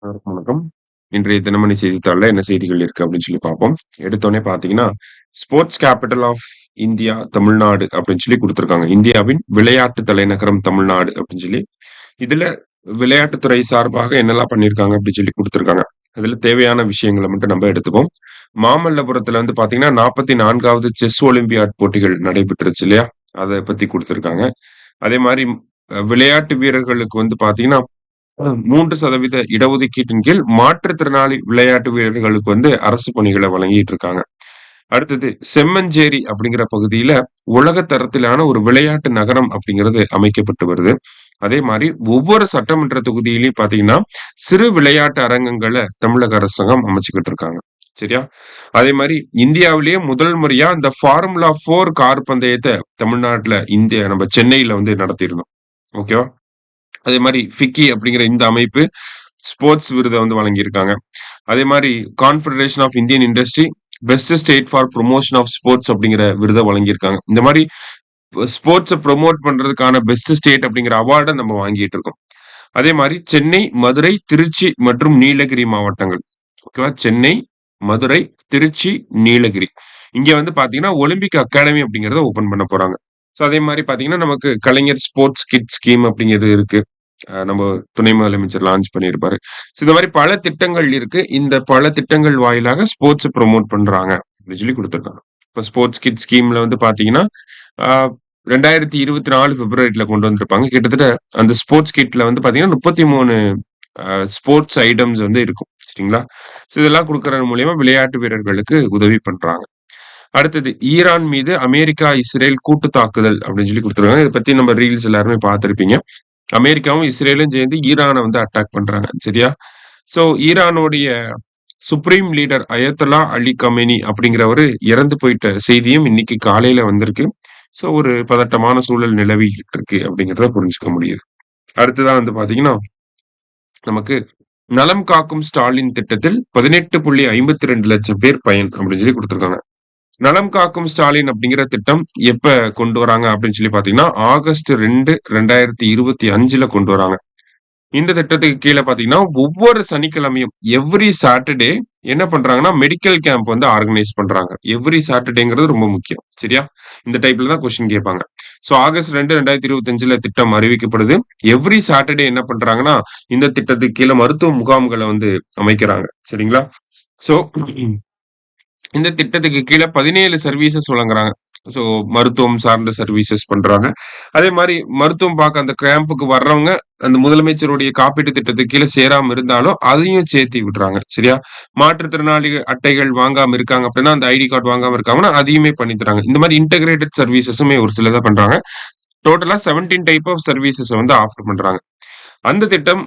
அனைவருக்கும் வணக்கம். இன்றைய தினமணி செய்தித்தாள்ல என்ன செய்திகள் இருக்கு அப்படின்னு சொல்லி பார்ப்போம். எடுத்தோனே பார்த்தீங்கன்னா, sports capital of India Tamil Nadu அப்படின்னு சொல்லி குடுத்திருக்காங்க. இந்தியாவின் விளையாட்டு தலைநகரம் தமிழ்நாடு அப்படின்னு சொல்லி. இதுல விளையாட்டுத்துறை சார்பாக என்னெல்லாம் பண்ணியிருக்காங்க அப்படின்னு சொல்லி குடுத்திருக்காங்க. அதுல தேவையான விஷயங்கள மட்டும் நம்ம எடுத்துப்போம். மாமல்லபுரத்துல வந்து பார்த்தீங்கன்னா, 44வது செஸ் ஒலிம்பியாட் போட்டிகள் நடைபெற்றுச்சு இல்லையா? அத பத்தி குடுத்திருக்காங்க. அதே மாரி விளையாட்டு வீரர்களுக்கு வந்து பார்த்தீங்கன்னா 3% இடஒதுக்கீட்டின் கீழ் மாற்றுத்திறனாளி விளையாட்டு வீரர்களுக்கு வந்து அரசு பணிகள வழங்கிட்டு இருக்காங்க. அடுத்தது செம்மஞ்சேரி அப்படிங்கிற பகுதியில உலக தரத்திலான ஒரு விளையாட்டு நகரம் அப்படிங்கிறது அமைக்கப்பட்டு வருது. அதே மாரி ஒவ்வொரு சட்டமன்ற தொகுதியிலயும் பார்த்தீங்கன்னா, சிறு விளையாட்டு அரங்கங்கள தமிழக அரசாங்கம் அமைச்சுக்கிட்டு இருக்காங்க. சரியா? அதே மாரி இந்தியாவிலேயே முதல் முறையா இந்த ஃபார்முலா 4 கார் பந்தயத்த தமிழ்நாட்டுல நம்ம சென்னையில வந்து நடத்தியிருந்தோம். ஓகேவா? அதே மாரி ஃபிக்கி அப்படிங்கிற இந்த அமைப்பு ஸ்போர்ட்ஸ் விருத வந்து வழங்கியிருக்காங்க. அதே மாரி confederation of Indian industry best state for promotion of sports அப்படிங்கிற விருத வழங்கியிருக்காங்க. இந்த மாரி ஸ்போர்ட்ஸ ப்ரமோட் பண்றதுக்கான பெஸ்ட் ஸ்டேட் அப்படிங்கிற அவார்ட நம்ம வாங்கிட்டு இருக்கோம். அதே மாரி சென்னை, மதுரை, திருச்சி மற்றும் நீலகிரி மாவட்டங்கள். ஓகேவா? சென்னை, மதுரை, திருச்சி, நீலகிரி. இங்க வந்து பார்த்தீங்கன்னா, ஒலிம்பிக் அகாடமி அப்படிங்கிறத ஓப்பன் பண்ண போறாங்க. ஸோ அதே மாரி பார்த்தீங்கன்னா, நமக்கு கலைஞர் ஸ்போர்ட்ஸ் கிட் ஸ்கீம் அப்படிங்கிறது இருக்கு. நம்ம துணை முதலமைச்சர் லான்ச் பண்ணியிருப்பாரு. ஸோ இந்த மாரி பல திட்டங்கள் இருக்கு. இந்த பல திட்டங்கள் வாயிலாக ஸ்போர்ட்ஸ ப்ரமோட் பண்றாங்க அப்படின்னு சொல்லி குடுத்துருக்காங்க. இப்ப ஸ்போர்ட்ஸ் கிட் ஸ்கீம்ல வந்து பார்த்தீங்கன்னா, ஆ 2024 பிப்ரவரில கொண்டு வந்திருப்பாங்க. கிட்டத்தட்ட அந்த ஸ்போர்ட்ஸ் கிட்ல வந்து பார்த்தீங்கன்னா, 33 ஸ்போர்ட்ஸ் ஐட்டம்ஸ் வந்து இருக்கும். சரிங்களா? ஸோ இதெல்லாம் குடுக்கறது மூலியமா விளையாட்டு வீரர்களுக்கு உதவி பண்றாங்க. அடுத்தது ஈரான் மீது அமெரிக்கா, இஸ்ரேல் கூட்டு தாக்குதல் அப்படின்னு சொல்லி குடுத்துருக்காங்க. இத பத்தி நம்ம ரீல்ஸ் எல்லாருமே பார்த்திருப்பீங்க. அமெரிக்காவும், இஸ்ரேலும் சேர்ந்து ஈரான வந்து அட்டாக் பண்றாங்க. சரியா? ஸோ ஈரானுடைய சுப்ரீம் லீடர் அயத்தொல்லா அலி கமேனி அப்படிங்கிறவரு இறந்து போயிட்ட செய்தியும் இன்னைக்கு காலையில வந்திருக்கு. ஸோ ஒரு பதட்டமான சூழல் நிலவிட்டு இருக்கு அப்படிங்கிறத புரிஞ்சுக்க முடியுது. அடுத்ததா வந்து பார்த்தீங்கன்னா, நமக்கு நலம் காக்கும் ஸ்டாலின் திட்டத்தில் 18.52 லட்சம் பேர் பயன் அப்படின்னு சொல்லி குடுத்துருக்காங்க. நலம் காக்கும் ஸ்டாலின் அப்படிங்கிற திட்டம் எப்ப கொண்டு வராங்க அப்படின்னு சொல்லி பார்த்தீங்கன்னா, ஆகஸ்ட் 2, 2025ல கொண்டு வராங்க. இந்த திட்டத்துக்கு கீழ பார்த்தீங்கன்னா, ஒவ்வொரு சனிக்கிழமையும் எவ்ரி சாட்டர்டே என்ன பண்றாங்கன்னா, மெடிக்கல் கேம்ப் வந்து ஆர்கனைஸ் பண்றாங்க. எவ்ரி சாட்டர்டேங்கிறது ரொம்ப முக்கியம். சரியா? இந்த டைப்ல தான் கொஸ்டின் கேட்பாங்க. ஸோ ஆகஸ்ட் 2, 2025ல திட்டம் அறிவிக்கப்படுது. எவ்ரி சாட்டர்டே என்ன பண்றாங்கன்னா, இந்த திட்டத்துக்கு கீழ மருத்துவ முகாம்கள வந்து அமைக்கிறாங்க. சரிங்களா? ஸோ இந்த திட்டத்துக்கு கீழ 17 சர்வீசஸ் வழங்குறாங்க. ஸோ மருத்துவம் சார்ந்த சர்வீசஸ் பண்றாங்க. அதே மாரி மருத்துவம் பார்க்க அந்த கேம்புக்கு வர்றவங்க, அந்த முதலமைச்சருடைய காப்பீட்டு திட்டத்துக்கு கீழ சேராம இருந்தாலும், அதையும் சேர்த்தி விடுறாங்க. சரியா? மாற்றுத்திறனாளி அட்டைகள் வாங்காம இருக்காங்க அப்படின்னா, அந்த ஐடி கார்டு வாங்காம இருக்காங்கன்னா, அதையுமே பண்ணி தராங்க. இந்த மாரி இன்டகிரேட்டட் சர்வீசஸுமே ஒரு சிலத பண்றாங்க. டோட்டலா 17 டைப் ஆஃப் சர்வீசஸ வந்து ஆஃபர் பண்றாங்க. அந்த திட்டம்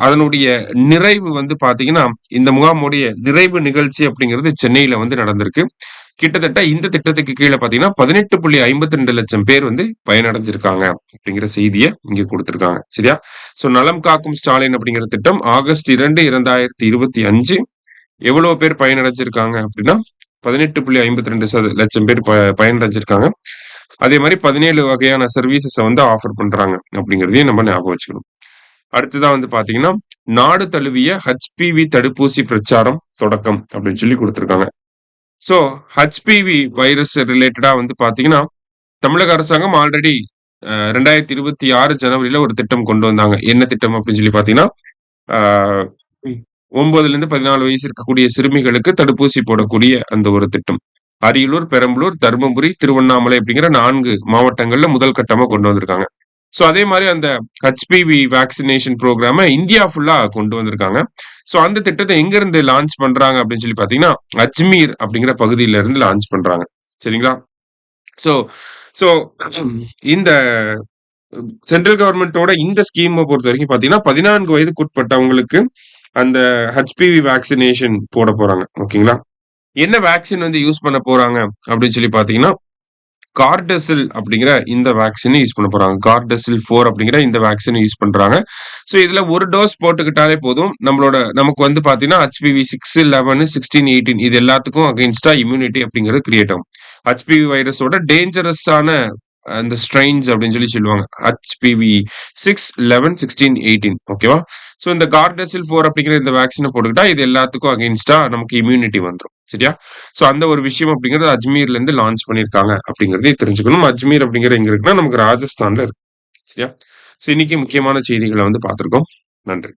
அதனுடைய நிறைவு வந்து பார்த்தீங்கன்னா, இந்த முகாமுடைய நிறைவு நிகழ்ச்சி அப்படிங்கிறது சென்னையில வந்து நடந்திருக்கு. கிட்டத்தட்ட இந்த திட்டத்துக்கு கீழ பார்த்தீங்கன்னா, 18.52 லட்சம் பேர் வந்து பயனடைஞ்சிருக்காங்க அப்படிங்கிற செய்திய இங்க குடுத்திருக்காங்க. சரியா? ஸோ நலம் காக்கும் ஸ்டாலின் அப்படிங்கிற திட்டம் ஆகஸ்ட் 2, 2025 எவ்வளவு பேர் பயனடைஞ்சிருக்காங்க அப்படின்னா, 18.52 லட்சம் பேர் பயனடைஞ்சிருக்காங்க. அதே மாரி 17 வகையான சர்வீசஸ வந்து ஆஃபர் பண்றாங்க அப்படிங்கிறதையும் நம்ம ஞாபகம் வச்சுக்கணும். அடுத்ததா வந்து பாத்தீங்கன்னா, நாடு தழுவிய HPV தடுப்பூசி பிரச்சாரம் தொடக்கம் அப்படின்னு சொல்லி குடுத்திருக்காங்க. ஸோ HPV வைரஸ் ரிலேட்டடா வந்து பாத்தீங்கன்னா, தமிழக அரசாங்கம் ஆல்ரெடி 2026 ஜனவரில ஒரு திட்டம் கொண்டு வந்தாங்க. என்ன திட்டம் அப்படின்னு சொல்லி பாத்தீங்கன்னா, ஆ 9லிருந்து 14 வயசு இருக்கக்கூடிய சிறுமிகளுக்கு தடுப்பூசி போடக்கூடிய அந்த ஒரு திட்டம். அரியலூர், பெரம்பலூர், தர்மபுரி, திருவண்ணாமலை அப்படிங்கிற 4 மாவட்டங்கள்ல முதல் கட்டமா கொண்டு வந்திருக்காங்க. ஸோ அதே மாரி அந்த HPV வேக்சினேஷன் புரோகிராம இந்தியா ஃபுல்லா கொண்டு வந்திருக்காங்க. ஸோ அந்த திட்டத்த எங்கருந்து லான்ச் பண்றாங்க அப்படின்னு சொல்லி பார்த்தீங்கன்னா, அஜ்மீர் அப்படிங்கிற பகுதியில இருந்து லான்ச் பண்றாங்க. சரிங்களா? ஸோ ஸோ இந்த சென்ட்ரல் கவர்ன்மென்ட்டோட இந்த ஸ்கீம பொறுத்தவரைக்கும் பார்த்தீங்கன்னா, 14 வயதுக்குட்பட்டவங்களுக்கு அந்த HPV வேக்சினேஷன் போட போறாங்க. ஓகேங்களா? என்ன வேக்சின் வந்து யூஸ் பண்ண போறாங்க அப்படின்னு சொல்லி பார்த்தீங்கன்னா, கார்டசில் அப்படிங்கிற இந்த வேக்சின் யூஸ் பண்ண போறாங்க. கார்டசில் 4 அப்படிங்கிற இந்த வேக்சின் யூஸ் பண்றாங்க. ஸோ இதுல ஒரு டோஸ் போட்டுக்கிட்டாலே போதும். நமக்கு வந்து பார்த்தீங்கன்னா, HPV 6, 11, 16, 18 இது எல்லாத்துக்கும் அகைன்ஸ்டா இம்யூனிட்டி அப்படிங்கிறது கிரியேட் ஆகும். HPV வைரஸோட டேஞ்சரஸான அந்த ஸ்ட்ரெயின்ஸ் அப்படின்னு சொல்லுவாங்க. HPV 6, 11, 16, 18. ஓகேவா? ஸோ இந்த கார்டசில் 4 அப்படிங்கிற இந்த வேக்சினை போட்டுக்கிட்டா இது எல்லாத்துக்கும் அகைன்ஸ்டா நமக்கு இம்யூனிட்டி வந்துரும். சரியா? ஸோ அந்த ஒரு விஷயம் அப்படிங்கிறது அஜ்மீர்ல இருந்து லான்ச் பண்ணியிருக்காங்க அப்படிங்கிறதையும் தெரிஞ்சுக்கணும். அஜ்மீர் அப்படிங்கிற எங்க இருக்குன்னா நமக்கு ராஜஸ்தான்ல இருக்கு. சரியா? ஸோ இன்னைக்கு முக்கியமான செய்திகளை வந்து பார்த்திருக்கோம். நன்றி.